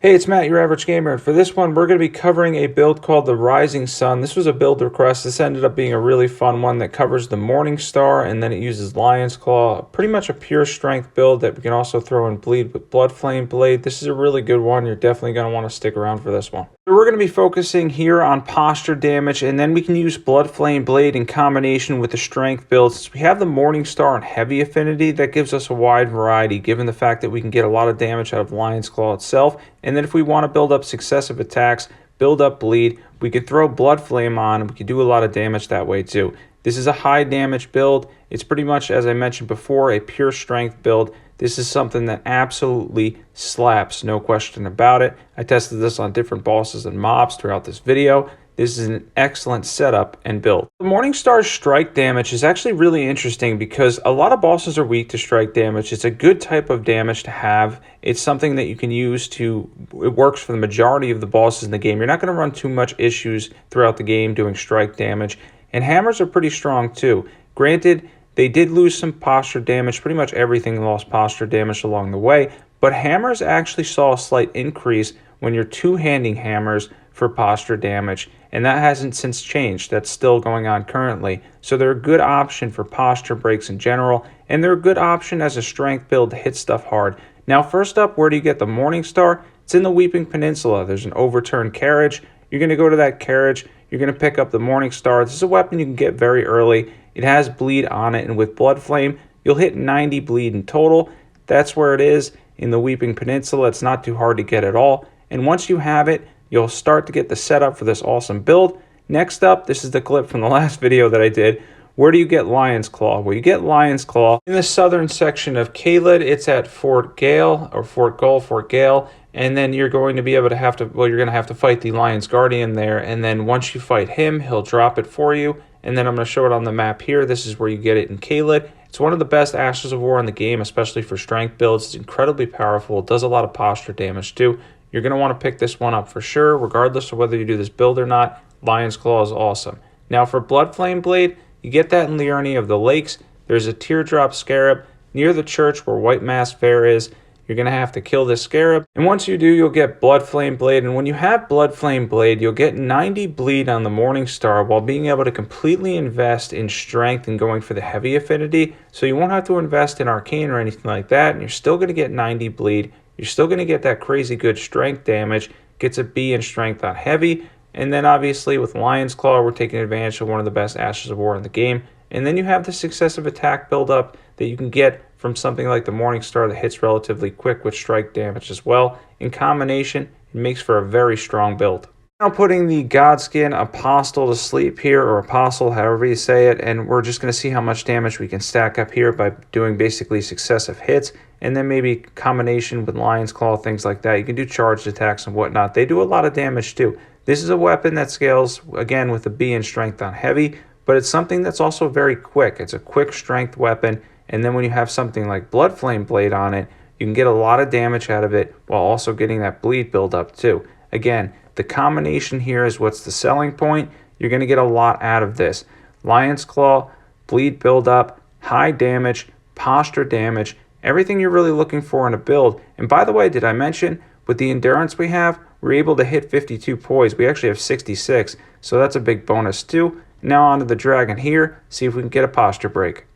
Hey, it's Matt, your average gamer, and for this one, we're going to be covering a build called the Rising Sun. This was a build request. This ended up being a really fun one that covers the Morning Star, and then it uses Lion's Claw. Pretty much a pure strength build that we can also throw in bleed with Bloodflame Blade. This is a really good one. You're definitely going to want to stick around for this one. So we're going to be focusing here on posture damage, and then we can use Bloodflame Blade in combination with the strength build. Since we have the Morning Star and heavy affinity, that gives us a wide variety, given the fact that we can get a lot of damage out of Lion's Claw itself. And then if we want to build up successive attacks, build up bleed, we could throw Bloodflame on and we could do a lot of damage that way too. This is a high damage build. It's pretty much, as I mentioned before, a pure strength build. This is something that absolutely slaps, no question about it. I tested this on different bosses and mobs throughout this video. This is an excellent setup and build. The Morningstar's strike damage is actually really interesting because a lot of bosses are weak to strike damage. It's a good type of damage to have. It's something that you can use it works for the majority of the bosses in the game. You're not going to run too much issues throughout the game doing strike damage. And hammers are pretty strong too. Granted, they did lose some posture damage. Pretty much everything lost posture damage along the way. But hammers actually saw a slight increase when you're two-handing hammers for posture damage, and that hasn't since changed. That's still going on currently. So they're a good option for posture breaks in general, and they're a good option as a strength build to hit stuff hard. Now, first up, where do you get the Morningstar? It's in the Weeping Peninsula. There's an overturned carriage. You're going to go to that carriage. You're going to pick up the Morningstar. This is a weapon you can get very early. It has bleed on it, and with Bloodflame, you'll hit 90 bleed in total. That's where it is in the Weeping Peninsula. It's not too hard to get at all. And once you have it, you'll start to get the setup for this awesome build. Next up, this is the clip from the last video that I did. Where do you get Lion's Claw? Well, you get Lion's Claw in the southern section of Caelid. It's at Fort Gale, or Fort Gull, Fort Gale. And then you're going to be able to you're going to have to fight the Lion's Guardian there. And then once you fight him, he'll drop it for you. And then I'm going to show it on the map here. This is where you get it in Caelid. It's one of the best Ashes of War in the game, especially for strength builds. It's incredibly powerful. It does a lot of posture damage too. You're going to want to pick this one up for sure, regardless of whether you do this build or not. Lion's Claw is awesome. Now for Bloodflame Blade, you get that in Liurny of the Lakes. There's a teardrop scarab near the church where White Mass Fair is. You're going to have to kill this scarab. And once you do, you'll get Bloodflame Blade. And when you have Bloodflame Blade, you'll get 90 bleed on the Morningstar while being able to completely invest in strength and going for the heavy affinity. So you won't have to invest in arcane or anything like that. And you're still going to get 90 bleed. You're still going to get that crazy good strength damage. Gets a B in strength on heavy. And then obviously with Lion's Claw, we're taking advantage of one of the best Ashes of War in the game. And then you have the successive attack build-up that you can get from something like the Morningstar that hits relatively quick with strike damage as well. In combination, it makes for a very strong build. Now putting the Godskin Apostle to sleep here, or Apostle, however you say it, and we're just going to see how much damage we can stack up here by doing basically successive hits, and then maybe combination with Lion's Claw, things like that. You can do charged attacks and whatnot. They do a lot of damage too. This is a weapon that scales, again, with a B in strength on heavy, but it's something that's also very quick. It's a quick strength weapon, and then when you have something like Bloodflame Blade on it, you can get a lot of damage out of it while also getting that bleed build up too. Again, the combination here is what's the selling point. You're going to get a lot out of this. Lion's Claw, bleed build up, high damage, posture damage, everything you're really looking for in a build. And by the way, did I mention with the endurance we have, we're able to hit 52 poise. We actually have 66, so that's a big bonus too. Now onto the dragon here, see if we can get a posture break.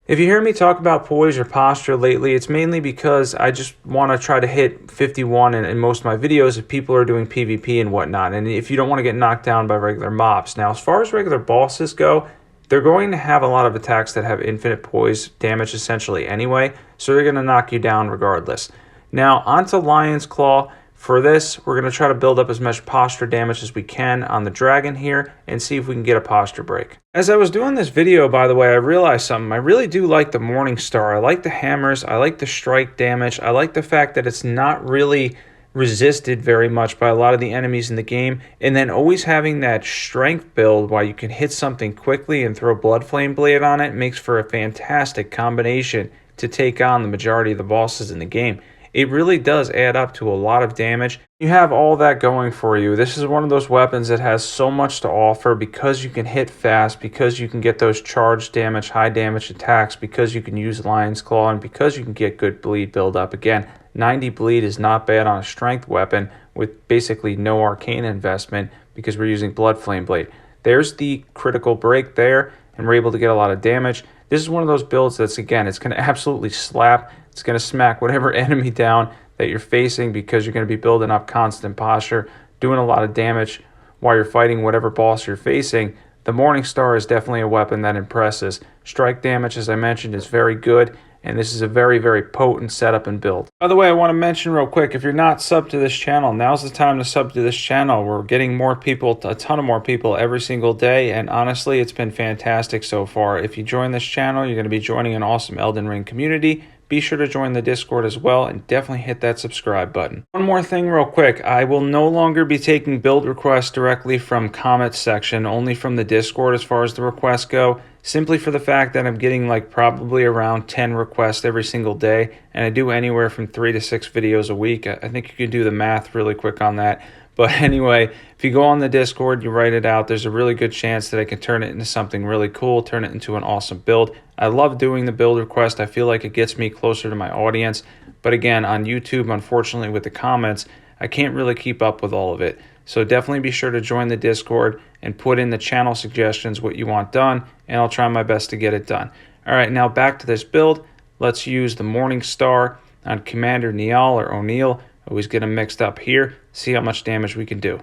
If you hear me talk about poise or posture lately, it's mainly because I just want to try to hit 51 in most of my videos if people are doing PvP and whatnot, and if you don't want to get knocked down by regular mobs. Now, as far as regular bosses go, they're going to have a lot of attacks that have infinite poise damage essentially anyway, so they're going to knock you down regardless. Now, onto Lion's Claw. For this, we're going to try to build up as much posture damage as we can on the dragon here and see if we can get a posture break. As I was doing this video, by the way, I realized something. I really do like the Morningstar. I like the hammers. I like the strike damage. I like the fact that it's not really resisted very much by a lot of the enemies in the game. And then always having that strength build while you can hit something quickly and throw Bloodflame Blade on it makes for a fantastic combination to take on the majority of the bosses in the game. It really does add up to a lot of damage. You have all that going for you. This is one of those weapons that has so much to offer because you can hit fast, because you can get those charged damage, high damage attacks, because you can use Lion's Claw, and because you can get good bleed build up. Again, 90 bleed is not bad on a strength weapon with basically no arcane investment because we're using Bloodflame Blade. There's the critical break there, and we're able to get a lot of damage. This is one of those builds that's, again, it's going to absolutely slap. It's going to smack whatever enemy down that you're facing because you're going to be building up constant posture, doing a lot of damage while you're fighting whatever boss you're facing. The Morningstar is definitely a weapon that impresses. Strike damage, as I mentioned, is very good, and this is a very, very potent setup and build. By the way, I want to mention real quick, if you're not subbed to this channel, now's the time to sub to this channel. We're getting more people, a ton of more people every single day, and honestly, it's been fantastic so far. If you join this channel, you're going to be joining an awesome Elden Ring community. Be sure to join the Discord as well, and definitely hit that subscribe button. One more thing real quick, I will no longer be taking build requests directly from comments section, only from the Discord as far as the requests go, simply for the fact that I'm getting like probably around 10 requests every single day, and I do anywhere from 3 to 6 videos a week. I think you can do the math really quick on that. But anyway, if you go on the Discord, you write it out, there's a really good chance that I can turn it into something really cool, turn it into an awesome build. I love doing the build request. I feel like it gets me closer to my audience. But again, on YouTube, unfortunately, with the comments, I can't really keep up with all of it. So definitely be sure to join the Discord and put in the channel suggestions, what you want done, and I'll try my best to get it done. All right, now back to this build. Let's use the Morningstar on Commander Niall or O'Neill. Always get them mixed up here. See how much damage we can do.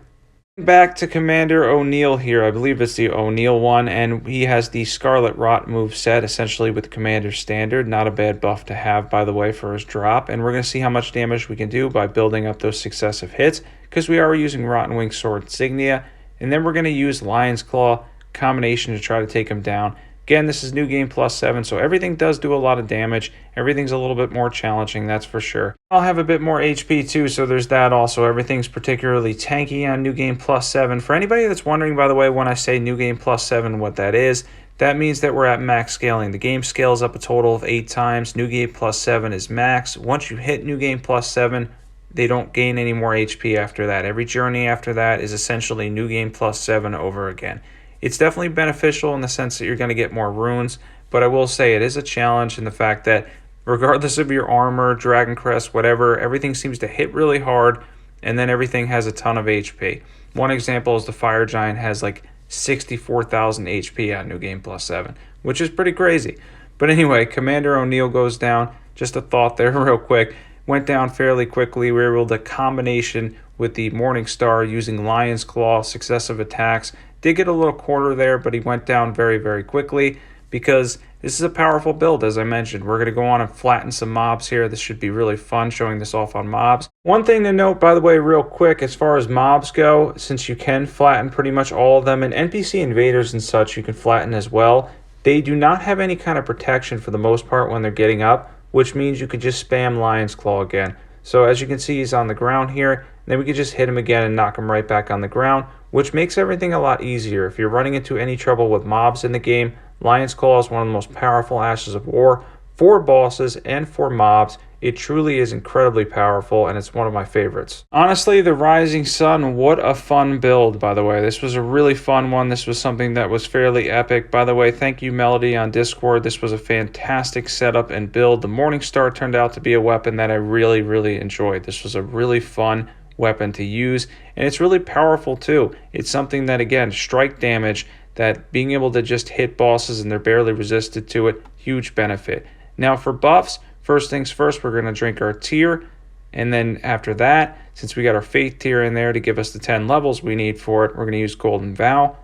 Back to Commander O'Neill here. I believe it's the O'Neill one, and he has the Scarlet Rot move set, essentially with Commander Standard. Not a bad buff to have, by the way, for his drop. And we're going to see how much damage we can do by building up those successive hits, because we are using Rotten Wing Sword Insignia. And then we're going to use Lion's Claw combination to try to take him down. Again, this is New Game Plus 7, so everything does do a lot of damage. Everything's a little bit more challenging, that's for sure. I'll have a bit more HP too, so there's that also. Everything's particularly tanky on New Game Plus 7. For anybody that's wondering, by the way, when I say New Game Plus 7, what that is, that means that we're at max scaling. The game scales up a total of 8 times. New Game Plus 7 is max. Once you hit New Game Plus 7, they don't gain any more HP after that. Every journey after that is essentially New Game Plus 7 over again. It's definitely beneficial in the sense that you're going to get more runes, but I will say it is a challenge in the fact that regardless of your armor, Dragoncrest, whatever, everything seems to hit really hard, and then everything has a ton of HP. One example is the Fire Giant has like 64,000 HP on New Game Plus 7, which is pretty crazy. But anyway, Commander O'Neill goes down. Just a thought there real quick. Went down fairly quickly. We were able to combination with the Morningstar using Lion's Claw, successive attacks. Did get a little quarter there, but he went down very, very quickly because this is a powerful build, as I mentioned. We're going to go on and flatten some mobs here. This should be really fun, showing this off on mobs. One thing to note, by the way, real quick, as far as mobs go, since you can flatten pretty much all of them, and NPC invaders and such you can flatten as well, they do not have any kind of protection for the most part when they're getting up, which means you could just spam Lion's Claw again. So as you can see, he's on the ground here, and then we could just hit him again and knock him right back on the ground, which makes everything a lot easier. If you're running into any trouble with mobs in the game, Lion's Claw is one of the most powerful Ashes of War for bosses and for mobs. It truly is incredibly powerful, and it's one of my favorites. Honestly, the Rising Sun, what a fun build, by the way. This was a really fun one. This was something that was fairly epic. By the way, thank you, Melody, on Discord. This was a fantastic setup and build. The Morningstar turned out to be a weapon that I really, really enjoyed. This was a really fun weapon to use, and it's really powerful too. It's something that, again, strike damage, that being able to just hit bosses and they're barely resisted to it, huge benefit. Now for buffs, first things first, we're going to drink our tear, and then after that, since we got our faith tear in there to give us the 10 levels we need for it, we're going to use Golden Vow,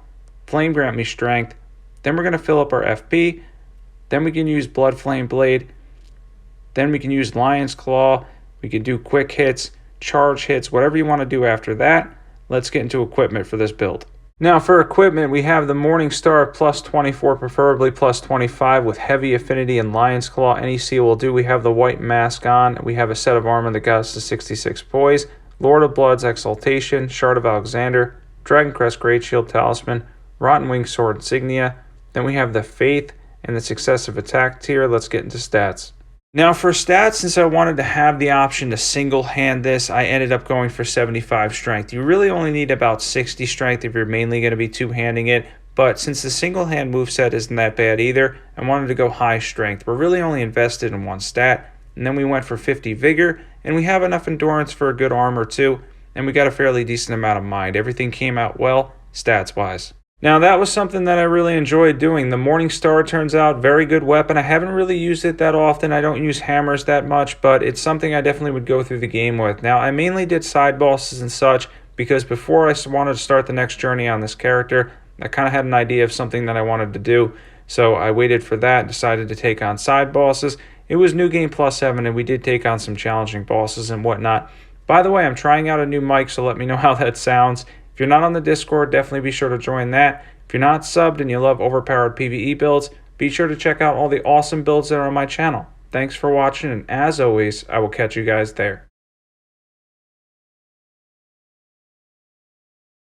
Flame grant me strength, then we're going to fill up our FP, then we can use Bloodflame Blade, then we can use Lion's Claw, we can do quick hits, charge hits, whatever you want to do after that. Let's get into equipment for this build. Now for equipment, we have the Morningstar plus 24, preferably plus 25 with heavy affinity and Lion's Claw. NEC will do. We have the white mask on. We have a set of armor that got us to 66 poise. Lord of Blood's Exultation, Shard of Alexander, Dragoncrest Great Shield Talisman, Rotten Wing Sword Insignia. Then we have the Faith and the successive attack tier. Let's get into stats. Now for stats, since I wanted to have the option to single hand this, I ended up going for 75 strength. You really only need about 60 strength if you're mainly going to be two-handing it, but since the single hand moveset isn't that bad either, I wanted to go high strength. We're really only invested in one stat, and then we went for 50 vigor and we have enough endurance for a good armor too, and we got a fairly decent amount of mind. Everything came out well, stats-wise. Now that was something that I really enjoyed doing. The Morningstar turns out very good weapon. I haven't really used it that often. I don't use hammers that much, but it's something I definitely would go through the game with. Now I mainly did side bosses and such because before I wanted to start the next journey on this character, I kind of had an idea of something that I wanted to do. So I waited for that, decided to take on side bosses. It was New Game Plus 7 and we did take on some challenging bosses and whatnot. By the way, I'm trying out a new mic, so let me know how that sounds. If you're not on the Discord, definitely be sure to join that. If you're not subbed and you love overpowered PvE builds, be sure to check out all the awesome builds that are on my channel. Thanks for watching, and as always, I will catch you guys there.